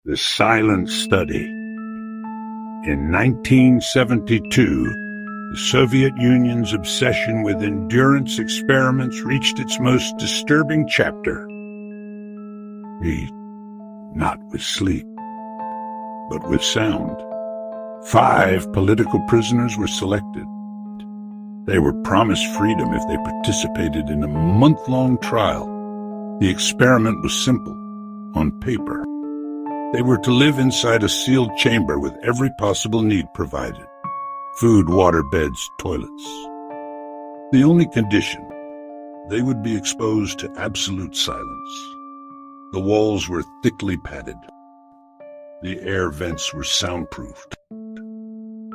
The Silent Study. In 1972, the Soviet Union's obsession with endurance experiments reached its most disturbing chapter. Not with sleep, but with sound. 5 political prisoners were selected. They were promised freedom if they participated in a month-long trial. The experiment was simple, on paper. They were to live inside a sealed chamber with every possible need provided: food, water, beds, toilets. The only condition: they would be exposed to absolute silence. The walls were thickly padded. The air vents were soundproofed.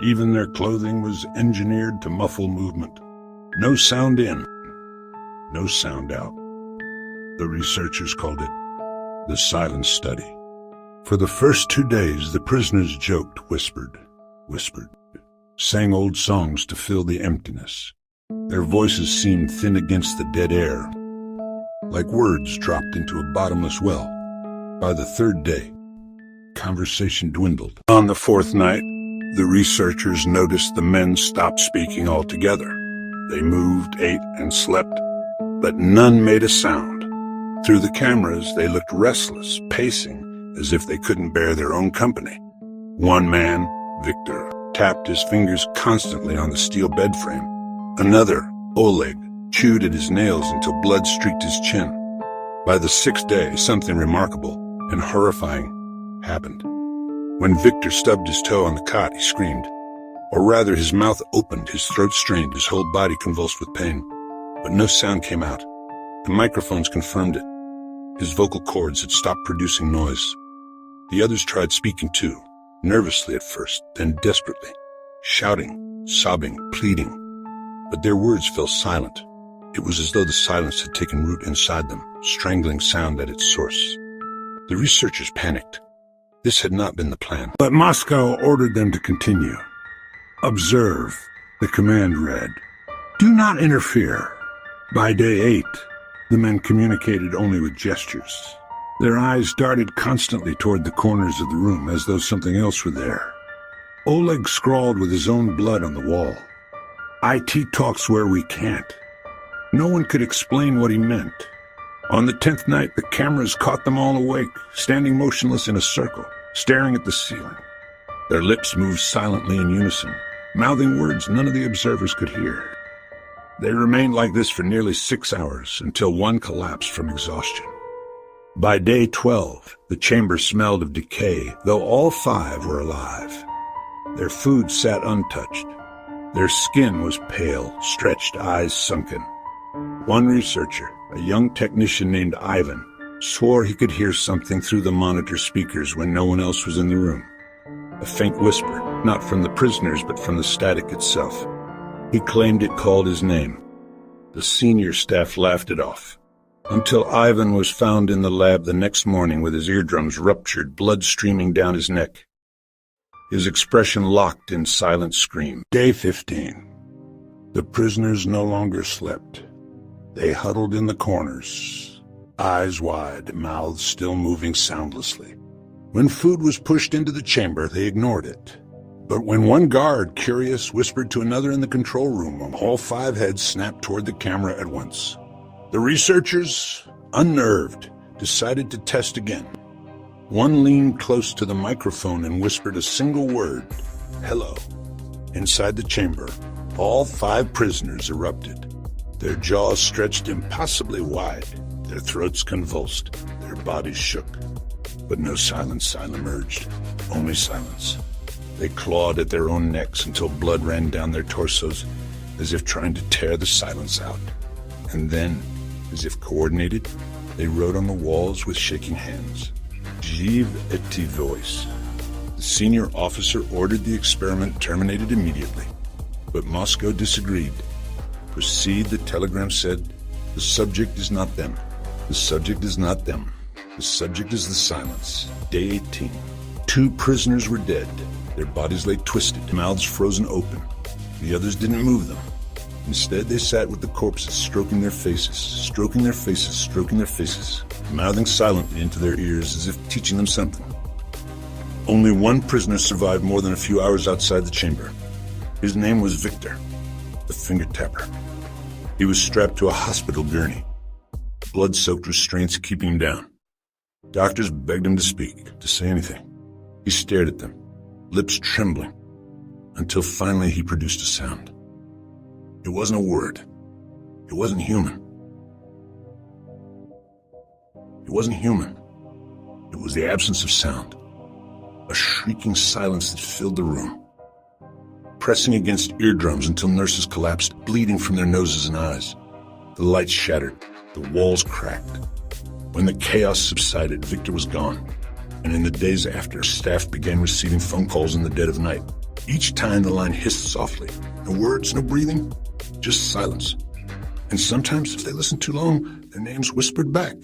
Even their clothing was engineered to muffle movement. No sound in, no sound out. The researchers called it the Silent Study. For the first 2 days, the prisoners joked, whispered, sang old songs to fill the emptiness. Their voices seemed thin against the dead air, like words dropped into a bottomless well. By the 3rd day, conversation dwindled. On the 4th night, the researchers noticed the men stopped speaking altogether. They moved, ate, and slept, but none made a sound. Through the cameras, they looked restless, pacing, as if they couldn't bear their own company. One man, Victor, tapped his fingers constantly on the steel bed frame. Another, Oleg, chewed at his nails until blood streaked his chin. By the 6th day, something remarkable and horrifying happened. When Victor stubbed his toe on the cot, he screamed. Or rather, his mouth opened, his throat strained, his whole body convulsed with pain. But no sound came out. The microphones confirmed it. His vocal cords had stopped producing noise. The others tried speaking too, nervously at first, then desperately, shouting, sobbing, pleading. But their words fell silent. It was as though the silence had taken root inside them, strangling sound at its source. The researchers panicked. This had not been the plan. But Moscow ordered them to continue. Observe, the command read. Do not interfere. By day 8, the men communicated only with gestures. Their eyes darted constantly toward the corners of the room, as though something else were there. Oleg scrawled with his own blood on the wall. IT talks where we can't. No one could explain what he meant. On the 10th night, the cameras caught them all awake, standing motionless in a circle, staring at the ceiling. Their lips moved silently in unison, mouthing words none of the observers could hear. They remained like this for nearly 6 hours, until one collapsed from exhaustion. By day 12, the chamber smelled of decay, though all 5 were alive. Their food sat untouched. Their skin was pale, stretched, eyes sunken. One researcher, a young technician named Ivan, swore he could hear something through the monitor speakers when no one else was in the room. A faint whisper, not from the prisoners but from the static itself. He claimed it called his name. The senior staff laughed it off, until Ivan was found in the lab the next morning with his eardrums ruptured, blood streaming down his neck. His expression locked in silent scream. Day 15. The prisoners no longer slept. They huddled in the corners, eyes wide, mouths still moving soundlessly. When food was pushed into the chamber, they ignored it. But when one guard, curious, whispered to another in the control room, all 5 heads snapped toward the camera at once. The researchers, unnerved, decided to test again. One leaned close to the microphone and whispered a single word, hello. Inside the chamber, all 5 prisoners erupted. Their jaws stretched impossibly wide, their throats convulsed, their bodies shook. But no silent sign emerged, only silence. They clawed at their own necks until blood ran down their torsos, as if trying to tear the silence out. And then, as if coordinated, they wrote on the walls with shaking hands. Jiv et voice. The senior officer ordered the experiment terminated immediately, but Moscow disagreed. Proceed, the telegram said. The subject is not them. The subject is not them. The subject is the silence. Day 18. 2 prisoners were dead. Their bodies lay twisted, mouths frozen open. The others didn't move them. Instead, they sat with the corpses, stroking their faces, stroking their faces, stroking their faces, mouthing silently into their ears as if teaching them something. Only one prisoner survived more than a few hours outside the chamber. His name was Victor, the finger tapper. He was strapped to a hospital gurney, blood-soaked restraints keeping him down. Doctors begged him to speak, to say anything. He stared at them, lips trembling, until finally he produced a sound. It wasn't a word. It wasn't human. It wasn't human. It was the absence of sound, a shrieking silence that filled the room, pressing against eardrums until nurses collapsed, bleeding from their noses and eyes. The lights shattered, the walls cracked. When the chaos subsided, Victor was gone, and in the days after, staff began receiving phone calls in the dead of night. Each time the line hissed softly. No words, no breathing, just silence. And sometimes, if they listened too long, their names whispered back.